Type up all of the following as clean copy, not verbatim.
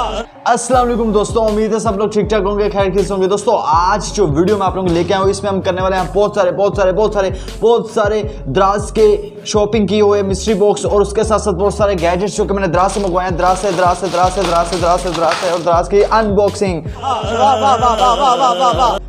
अस्सलाम वालेकुम दोस्तों, उम्मीद है सब लोग ठीक ठाक होंगे, खैर खैरियत होंगे। दोस्तों आज जो वीडियो मैं आप लोगों को लेके आया हूँ इसमें हम करने वाले हैं बहुत सारे दराज के शॉपिंग की हुए मिस्ट्री बॉक्स और उसके साथ साथ बहुत सारे गैजेट्स जो कि मैंने दराज से मंगवाए हैं। दराज से और दराज की अनबॉक्सिंग।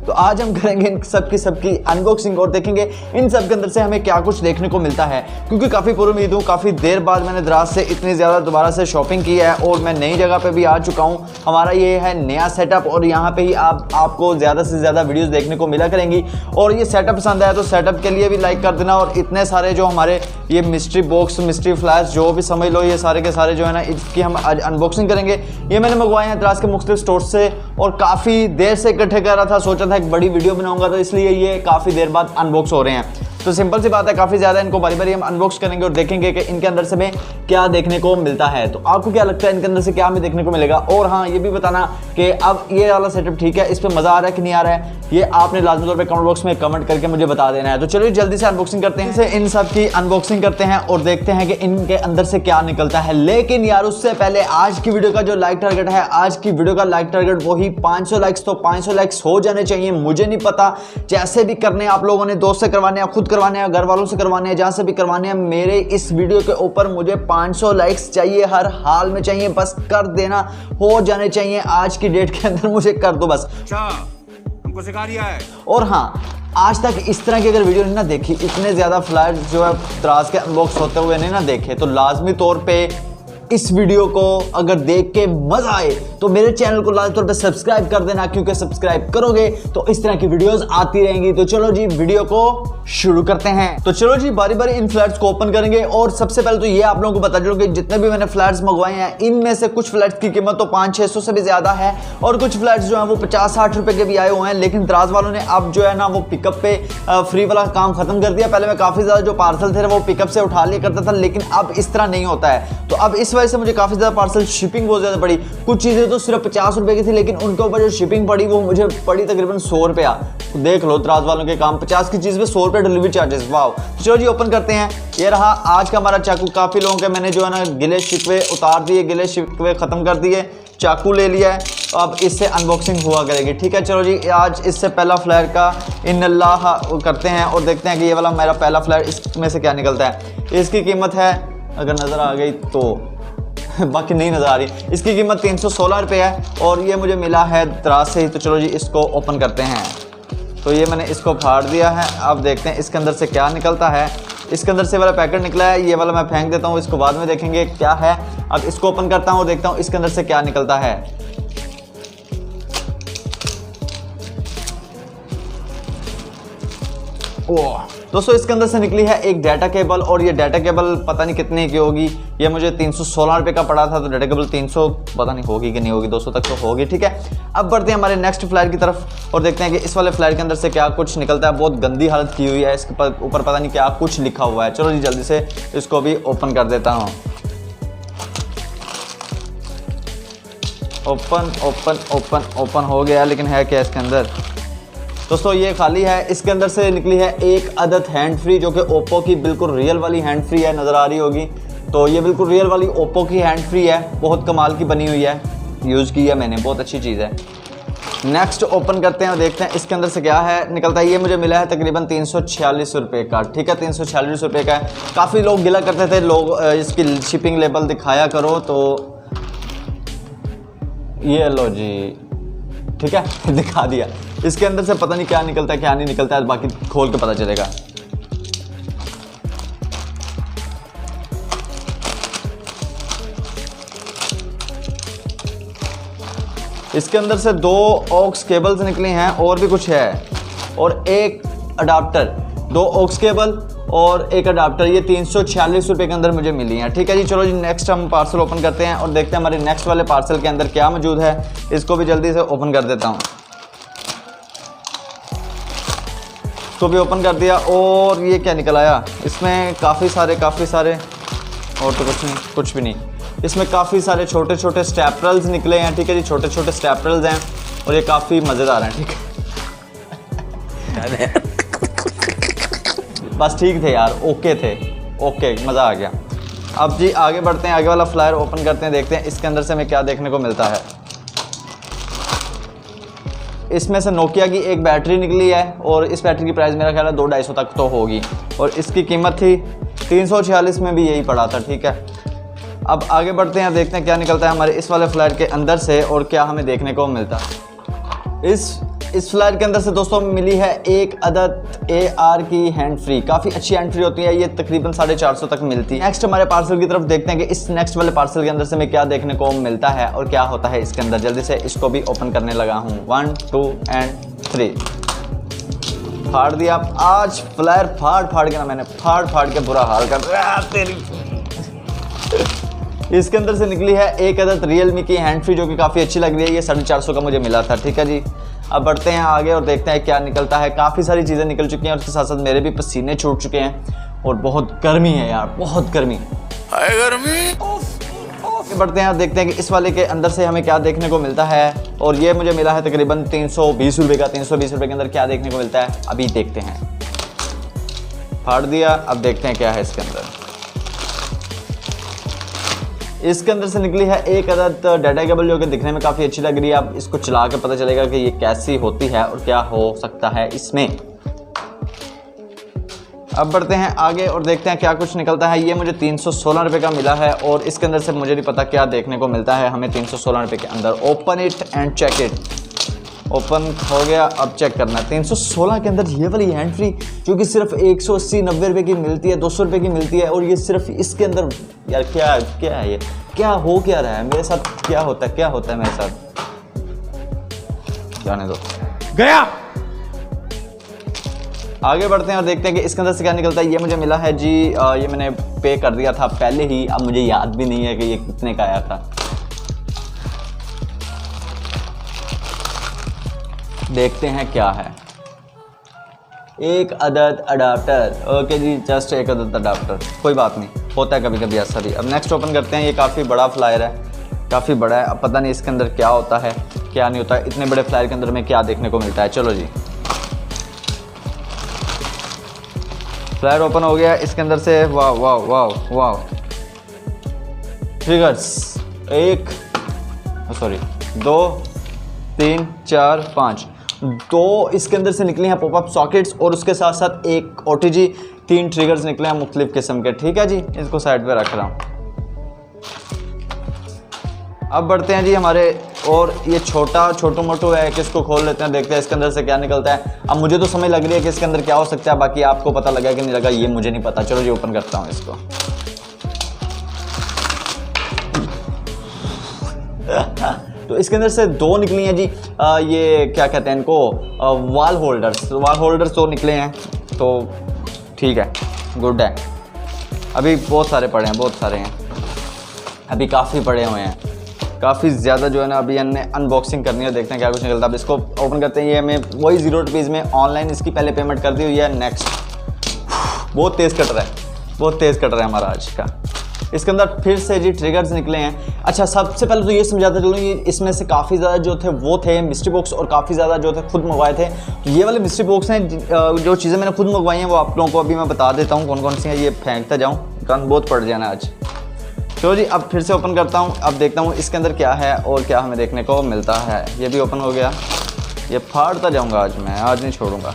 तो आज हम करेंगे इन सबकी अनबॉक्सिंग और देखेंगे इन सब के अंदर से हमें क्या कुछ देखने को मिलता है, क्योंकि काफ़ी पुरुद हूँ, काफ़ी देर बाद मैंने दराज से इतनी ज़्यादा दोबारा से शॉपिंग की है और मैं नई जगह पे भी आ चुका हूँ। हमारा ये है नया सेटअप और यहाँ पे ही आपको ज़्यादा से ज़्यादा वीडियोस देखने को मिला करेंगी। और ये सेटअप पसंद आया तो सेटअप के लिए भी लाइक कर देना। और इतने सारे जो हमारे ये मिस्ट्री बॉक्स, मिस्ट्री फ्लैश, जो भी समझ लो, ये सारे के सारे जो है ना, इसकी हम आज अनबॉक्सिंग करेंगे। ये मैंने मंगवाए हैं दराज के मुख्तलिफ स्टोर से और काफ़ी देर से इकट्ठे कर रहा था, सोचा था एक बड़ी वीडियो बनाऊंगा, तो इसलिए ये काफ़ी देर बाद अनबॉक्स हो रहे हैं। तो सिंपल सी बात है, काफ़ी ज़्यादा इनको बारी बारी हम अनबॉक्स करेंगे और देखेंगे कि इनके अंदर से हमें क्या देखने को मिलता है। तो आपको क्या लगता है इनके अंदर से क्या हमें देखने को मिलेगा? और हाँ, ये भी बताना कि अब ये वाला सेटअप ठीक है, इस पर मज़ा आ रहा है कि नहीं आ रहा है, ये आपने लाजमी तौर पे कमेंट बॉक्स में कमेंट करके मुझे बता देना है। तो चलिए जल्दी से अनबॉक्सिंग करते हैं, इन सब की अनबॉक्सिंग करते हैं और देखते हैं कि इनके अंदर से क्या निकलता है। लेकिन यार उससे पहले आज की वीडियो का जो लाइक टारगेट है, आज की वीडियो का लाइक टारगेट वही 500 लाइक्स। तो 500 लाइक्स हो जाने चाहिए, मुझे नहीं पता जैसे भी करने आप लोगों ने, दोस्त से करवाने हैं, खुद करवाने हैं, घर वालों से करवाने हैं, जहां से भी करवाने हैं, मेरे इस वीडियो के ऊपर मुझे 500 लाइक्स चाहिए, हर हाल में चाहिए। बस कर देना, हो जाने चाहिए आज की डेट के अंदर, मुझे कर दो बस। अच्छा, हमको सिखा रिया है। और हाँ, आज तक इस तरह की अगर वीडियो नहीं ना देखी, इतने ज्यादा फ्लैट जो है दराज के अनबॉक्स होते हुए नहीं ना देखे, तो लाजमी तौर पे इस वीडियो को अगर देख के मजा आए तो मेरे चैनल को लाजमी तौर पे सब्सक्राइब कर देना, क्योंकि सब्सक्राइब करोगे तो इस तरह की वीडियोस आती रहेंगी। तो चलो जी वीडियो को शुरू करते हैं। तो चलो जी बारी बारी इन फ्लैट्स को ओपन करेंगे। और सबसे पहले तो ये आप लोगों को बता दूं कि जितने भी मैंने फ्लैट्स मंगवाए हैं, इनमें से कुछ फ्लैट्स की कीमत तो 500-600 से भी ज्यादा है और कुछ फ्लैट्स जो है वो 50-60 रुपए के भी आए हुए हैं। लेकिन दराज वालों ने अब जो है ना वो पिकअप पे फ्री वाला काम खत्म कर दिया। पहले मैं काफी ज्यादा जो पार्सल थे वो पिकअप से उठा लिया करता था, लेकिन अब इस तरह नहीं होता है। तो अब इस वजह से मुझे काफी ज्यादा पार्सल शिपिंग बहुत ज्यादा पड़ी। कुछ चीजें तो सिर्फ 50 रुपए की थी, लेकिन उनके ऊपर जो शिपिंग पड़ी वो मुझे पड़ी तकरीबन 100 रुपया। तो देख लो दराज वालों के काम, 50 की चीज पे 100 रुपये डिलीवरी चार्जेस। वाह, चलो जी ओपन करते हैं। ये रहा आज का हमारा चाकू। काफी लोगों के मैंने जो है ना गिले शिकवे उतार दिए, गिले शिकवे खत्म कर दिए, चाकू ले लिया है। तो अब इससे अनबॉक्सिंग हुआ करेगी, ठीक है। चलो जी आज इससे पहला फ्लैट का इन्नल्लाह करते हैं और देखते हैं कि ये वाला मेरा पहला फ्लैट, इसमें से क्या निकलता है। इसकी कीमत है, अगर नजर आ गई तो बाकी नहीं नजर आ रही, इसकी कीमत 316 रुपये है और ये मुझे मिला है दराज से ही। तो चलो जी इसको ओपन करते हैं। तो ये मैंने इसको फाड़ दिया है, अब देखते हैं इसके अंदर से क्या निकलता है। इसके अंदर से वाला पैकेट निकला है, ये वाला मैं फेंक देता हूँ, इसको बाद में देखेंगे क्या है। अब इसको ओपन करता हूँ, देखता हूँ इसके अंदर से क्या निकलता है। ओह दोस्तों, इसके अंदर से निकली है एक डाटा केबल और ये डाटा केबल पता नहीं कितने की होगी। ये मुझे 316 रुपये का पड़ा था, तो डाटा केबल 300 पता नहीं होगी कि नहीं होगी, 200 तक तो होगी, ठीक है। अब बढ़ते हैं हमारे नेक्स्ट फ्लैट की तरफ और देखते हैं कि इस वाले फ्लैट के अंदर से क्या कुछ निकलता है। बहुत गंदी हालत की हुई है, इसके ऊपर पता नहीं क्या कुछ लिखा हुआ है। चलो जी जल्दी से इसको भी ओपन कर देता हूँ। ओपन हो गया, लेकिन है क्या इसके अंदर? दोस्तों ये खाली है। इसके अंदर से निकली है एक अदद हैंड फ्री, जो कि ओप्पो की बिल्कुल रियल वाली हैंड फ्री है, नज़र आ रही होगी। तो ये बिल्कुल रियल वाली ओप्पो की हैंड फ्री है, बहुत कमाल की बनी हुई है, यूज़ की है मैंने, बहुत अच्छी चीज़ है। नेक्स्ट ओपन करते हैं और देखते हैं इसके अंदर से क्या है निकलता है। ये मुझे मिला है तकरीबन 346 रुपये का, ठीक है, 346 रुपये का है। काफ़ी लोग गिला करते थे, लोग इसकी शिपिंग लेबल दिखाया करो, तो ये लो जी, ठीक है दिखा दिया। इसके अंदर से पता नहीं क्या निकलता है क्या नहीं निकलता है, बाकी खोल के पता चलेगा। इसके अंदर से 2 ऑक्स केबल्स निकली हैं और भी कुछ है, और एक अडाप्टर, 2 ऑक्स केबल और एक अडाप्टर। ये 346 रुपये के अंदर मुझे मिली हैं, ठीक है जी। चलो जी नेक्स्ट हम पार्सल ओपन करते हैं और देखते हैं हमारे नेक्स्ट वाले पार्सल के अंदर क्या मौजूद है। इसको भी जल्दी से ओपन कर देता हूँ। इसको भी ओपन कर दिया और ये क्या निकल आया, इसमें काफ़ी सारे और तो कुछ भी नहीं। इसमें काफ़ी सारे छोटे छोटे स्टेपल्स निकले हैं, ठीक है जी, छोटे छोटे स्टेपल्स हैं और ये काफ़ी मज़ेदार हैं, ठीक है बस ठीक थे यार, ओके थे, ओके मज़ा आ गया। अब जी आगे बढ़ते हैं, आगे वाला फ्लायर ओपन करते हैं, देखते हैं इसके अंदर से हमें क्या देखने को मिलता है। इसमें से नोकिया की एक बैटरी निकली है और इस बैटरी की प्राइस मेरा ख्याल है 200-250 तक तो होगी और इसकी कीमत थी 346 में भी यही पड़ा था। ठीक है, अब आगे बढ़ते हैं, देखते हैं क्या निकलता है हमारे इस वाले फ्लायर के अंदर से और क्या हमें देखने को मिलता है। इस फ्लायर के अंदर से दोस्तों मिली है एक अदद AR की हैंड फ्री। काफ़ी अच्छी हैंड फ्री होती है, ये तकरीबन 450 तक मिलती है। नेक्स्ट हमारे पार्सल की तरफ देखते हैं कि इस नेक्स्ट वाले पार्सल के अंदर से हमें क्या देखने को मिलता है और क्या होता है इसके अंदर। जल्दी से इसको भी ओपन करने लगा हूँ। 1 2 एंड 3 फाड़ दिया। आज फ्लायर फाड़ के ना मैंने फाड़ के बुरा हाल कर तेरी। इसके अंदर से निकली है एक अदद Realme की हैंड फ्री जो कि काफ़ी अच्छी लग रही है। ये 450 का मुझे मिला था। ठीक है जी, अब बढ़ते हैं आगे और देखते हैं क्या निकलता है। काफ़ी सारी चीज़ें निकल चुकी हैं और उसके साथ साथ मेरे भी पसीने छूट चुके हैं और बहुत गर्मी है यार, बहुत गर्मी है गर्मी। बढ़ते हैं, देखते हैं कि इस वाले के अंदर से हमें क्या देखने को मिलता है और ये मुझे मिला है तकरीबन 320 रुपये का। 320 रुपये के अंदर क्या देखने को मिलता है अभी देखते हैं। फाड़ दिया, अब देखते हैं क्या है इसके अंदर। इसके अंदर से निकली है एक अदद डाटा केबल जो कि दिखने में काफ़ी अच्छी लग रही है। अब इसको चला के पता चलेगा कि ये कैसी होती है और क्या हो सकता है इसमें। अब बढ़ते हैं आगे और देखते हैं क्या कुछ निकलता है। ये मुझे 316 रुपये का मिला है और इसके अंदर से मुझे नहीं पता क्या देखने को मिलता है हमें 316 रुपये के अंदर। Open it and check it. Open हो गया, अब चेक करना है। 316 के अंदर ये वाली हैंड फ्री जो कि सिर्फ 180-90 रुपये की मिलती है, 200 रुपये की मिलती है और ये सिर्फ इसके अंदर। यार क्या है ये, क्या हो क्या रहा है मेरे साथ, क्या होता है मेरे साथ, जाने दो गया। आगे बढ़ते हैं और देखते हैं कि इसके अंदर से क्या निकलता है। ये मुझे मिला है जी, ये मैंने पे कर दिया था पहले ही, अब मुझे याद भी नहीं है कि ये कितने का आया था। देखते हैं क्या है। एक अदद अडाप्टर। ओके जी, जस्ट एक अदद अडाप्टर, कोई बात नहीं, होता है कभी कभी ऐसा भी। अब नेक्स्ट ओपन करते हैं। ये काफ़ी बड़ा फ्लायर है, काफ़ी बड़ा है। अब पता नहीं इसके अंदर क्या होता है क्या नहीं होता है। इतने बड़े फ्लायर के अंदर में क्या देखने को मिलता है। चलो जी, फ्लायर ओपन हो गया। इसके अंदर से वाह वाह वाह वाह ट्रिगर्स 1 सॉरी 2 3 4 5 2 इसके अंदर से निकले हैं पॉपअप सॉकेट्स और उसके साथ साथ एक OTG 3 ट्रिगर्स निकले हैं मुख्तलिफ किस्म के। ठीक है जी, इसको साइड पे रख रहा हूँ। अब बढ़ते हैं जी हमारे, और ये छोटू मोटू है कि इसको खोल लेते हैं, देखते हैं इसके अंदर से क्या निकलता है। अब मुझे तो समझ लग रही है कि इसके अंदर क्या हो सकता है, बाकी आपको पता लगा कि नहीं लगा ये मुझे नहीं पता। चलो जी, ओपन करता हूँ इसको। तो इसके अंदर से 2 निकली हैं जी, ये क्या कहते हैं इनको, वॉल होल्डर्स 2 निकले हैं। तो ठीक है, गुड है। अभी बहुत सारे पड़े हैं, बहुत सारे हैं, अभी काफ़ी पड़े हुए हैं, काफ़ी ज़्यादा जो है ना। अभी हमने अनबॉक्सिंग करनी है, देखते हैं क्या कुछ निकलता है। अब इसको ओपन करते हैं। ये हमें वही 0 रुपीज़ में ऑनलाइन इसकी पहले पेमेंट कर दी हुई है। नेक्स्ट, बहुत तेज़ कट रहा है हमारा आज का। इसके अंदर फिर से जी ट्रिगर्स निकले हैं। अच्छा, सबसे पहले तो ये समझाता चलूँ, ये इसमें से काफ़ी ज़्यादा जो थे वो थे मिस्ट्री बॉक्स और काफ़ी ज़्यादा जो थे खुद मंगवाए थे। तो ये वाले मिस्ट्री बॉक्स हैं, जो चीज़ें मैंने खुद मंगवाई हैं वो आप लोगों को अभी मैं बता देता हूँ कौन कौन सी हैं। ये फेंकता जाऊँ, कान बहुत पड़ जाना आज। तो जी अब फिर से ओपन करता हूँ। अब देखता हूँ इसके अंदर क्या है और क्या हमें देखने को मिलता है। ये भी ओपन हो गया। ये फाड़ता जाऊँगा आज मैं, आज नहीं छोड़ूंगा।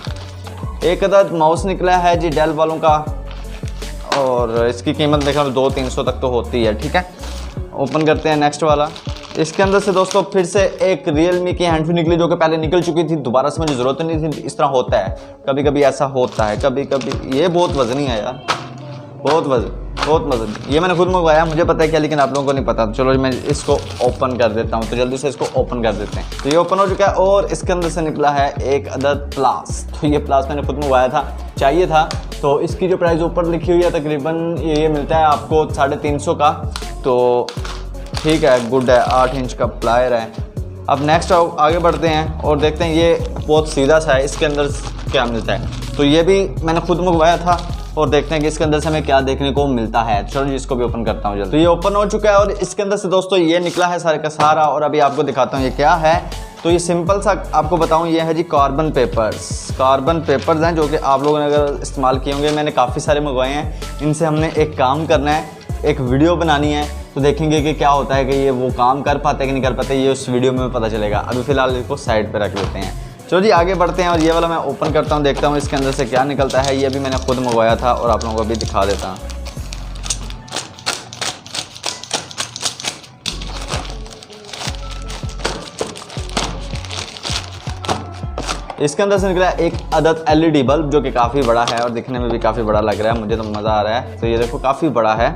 एक अदद माउस निकला है जी डेल वालों का और इसकी कीमत देखा 200-300 तक तो होती है। ठीक है, ओपन करते हैं नेक्स्ट वाला। इसके अंदर से दोस्तों फिर से एक Realme की हैंड फ्री निकली जो कि पहले निकल चुकी थी, दोबारा से मुझे ज़रूरत नहीं थी। इस तरह होता है कभी कभी, ऐसा होता है कभी कभी। ये बहुत वज़नी है यार, बहुत वज़न। ये मैंने खुद मंगवाया, मुझे पता है क्या, लेकिन आप लोगों को नहीं पता। तो चलो मैं इसको ओपन कर देता हूँ। तो जल्दी से इसको ओपन कर देते हैं। तो ये ओपन हो चुका है और इसके अंदर से निकला है एक अदद प्लास। तो ये प्लास मैंने खुद मंगवाया था, चाहिए था। तो इसकी जो प्राइस ऊपर लिखी हुई है तकरीबन ये मिलता है आपको 350 का। तो ठीक है, गुड है। 8 इंच का प्लायर है। अब नेक्स्ट आगे बढ़ते हैं और देखते हैं। ये बहुत सीधा सा है, इसके अंदर क्या मिलता है। तो ये भी मैंने खुद मंगवाया था और देखते हैं कि इसके अंदर से हमें क्या देखने को मिलता है। चलो जी, इसको भी ओपन करता हूँ जल्दी। तो ये ओपन हो चुका है और इसके अंदर से दोस्तों ये निकला है सारे का सारा। और अभी आपको दिखाता हूँ ये क्या है। तो ये सिंपल सा आपको बताऊँ, ये है जी कार्बन पेपर्स हैं जो कि आप लोगों ने अगर इस्तेमाल किए होंगे। मैंने काफ़ी सारे मंगवाए हैं। इनसे हमने एक काम करना है एक वीडियो बनानी है, तो देखेंगे कि क्या होता है कि ये वो काम कर पाते हैं कि नहीं कर पाते, ये उस वीडियो में पता चलेगा। अभी फ़िलहाल इसको साइड पे रख लेते हैं। चलो जी आगे बढ़ते हैं और ये वाला मैं ओपन करता हूँ, देखता हूँ इसके अंदर से क्या निकलता है। ये भी मैंने खुद मंगवाया था और आप लोगों को भी दिखा देता हूँ। इसके अंदर से निकला एक अदद LED बल्ब जो कि काफ़ी बड़ा है और दिखने में भी काफ़ी बड़ा लग रहा है, मुझे तो मज़ा आ रहा है। तो ये देखो काफ़ी बड़ा है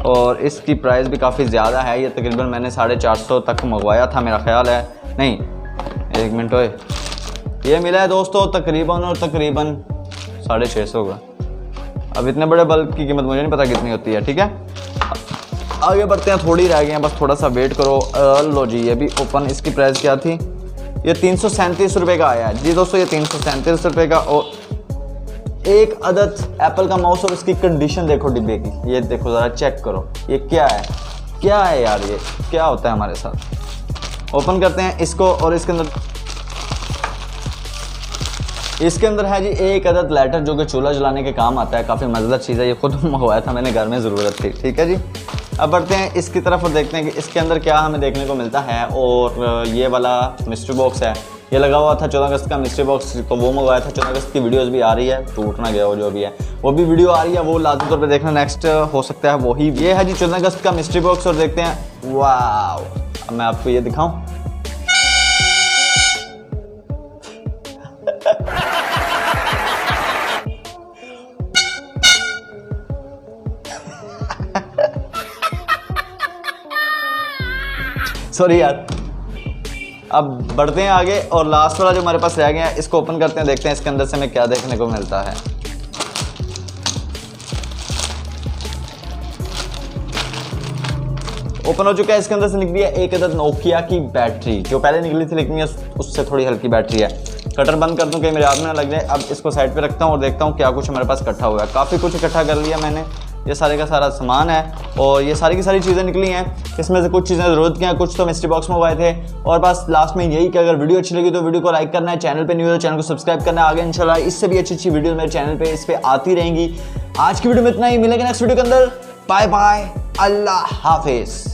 और इसकी प्राइस भी काफ़ी ज़्यादा है। ये तकरीबन मैंने 450 तक मंगवाया था मेरा ख्याल है, नहीं 1 मिनट ओए, ये मिला है दोस्तों तकरीबन 650 का। अब इतने बड़े बल्ब की कीमत मुझे नहीं पता कितनी होती है। ठीक है, आगे बढ़ते हैं, थोड़ी रह गई हैं, बस थोड़ा सा वेट करो। लो जी ये भी ओपन। इसकी प्राइस क्या थी? ये 337 रुपये का आया है जी दोस्तों, ये 337 रुपये का। और एक अदद एप्पल का माउस और इसकी कंडीशन देखो डिब्बे की, ये देखो ज़रा चेक करो, ये क्या है, क्या है यार, ये क्या होता है हमारे साथ। ओपन करते हैं इसको और इसके अंदर है जी एक अदद लाइटर जो कि चूल्हा जलाने के काम आता है। काफ़ी मज़ेदार चीज़ है, ये खुद मंगवाया था मैंने, घर में ज़रूरत थी। ठीक है जी, अब बढ़ते हैं इसकी तरफ और देखते हैं कि इसके अंदर क्या हमें देखने को मिलता है। और ये वाला मिस्ट्री बॉक्स है, ये लगा हुआ था 14 अगस्त का मिस्ट्री बॉक्स, तो वो मंगवाया था। 14 अगस्त की वीडियोस भी आ रही है, टूट ना गया हो जो भी है, वो भी वीडियो आ रही है, वो लाजमी तौर पे देखना। नेक्स्ट हो सकता है वही। ये है जी 14 अगस्त का मिस्ट्री बॉक्स और देखते हैं। वाह, अब मैं आपको ये दिखाऊँ। सॉरी यार। अब बढ़ते हैं आगे और लास्ट वाला जो हमारे पास रह गया है इसको ओपन करते हैं, देखते हैं इसके अंदर से हमें क्या देखने को मिलता है। ओपन हो चुका है, इसके अंदर से निकली है एक अदद नोकिया की बैटरी, जो पहले निकली थी लेकिन ये उससे थोड़ी हल्की बैटरी है। कटर बंद कर दूं कि मेरे हाथ में ना लग जाए। अब इसको साइड पे रखता हूँ और देखता हूँ क्या कुछ हमारे पास इकट्ठा हुआ है। काफ़ी कुछ इकट्ठा कर लिया मैंने, ये सारे का सारा सामान है और ये सारी की सारी चीज़ें निकली हैं। इसमें से कुछ चीज़ें ज़रूरत की हैं, कुछ तो मिस्ट्री बॉक्स में मंगवाए थे। और बस लास्ट में यही कि अगर वीडियो अच्छी लगी तो वीडियो को लाइक करना है, चैनल पे न्यू है तो चैनल को सब्सक्राइब करना है। आगे इंशाल्लाह इससे भी अच्छी वीडियो मेरे चैनल पे इस पर आती रहेंगी। आज की वीडियो में इतना ही, मिलेंगे नेक्स्ट वीडियो के अंदर। बाय बाय, अल्लाह हाफिज़।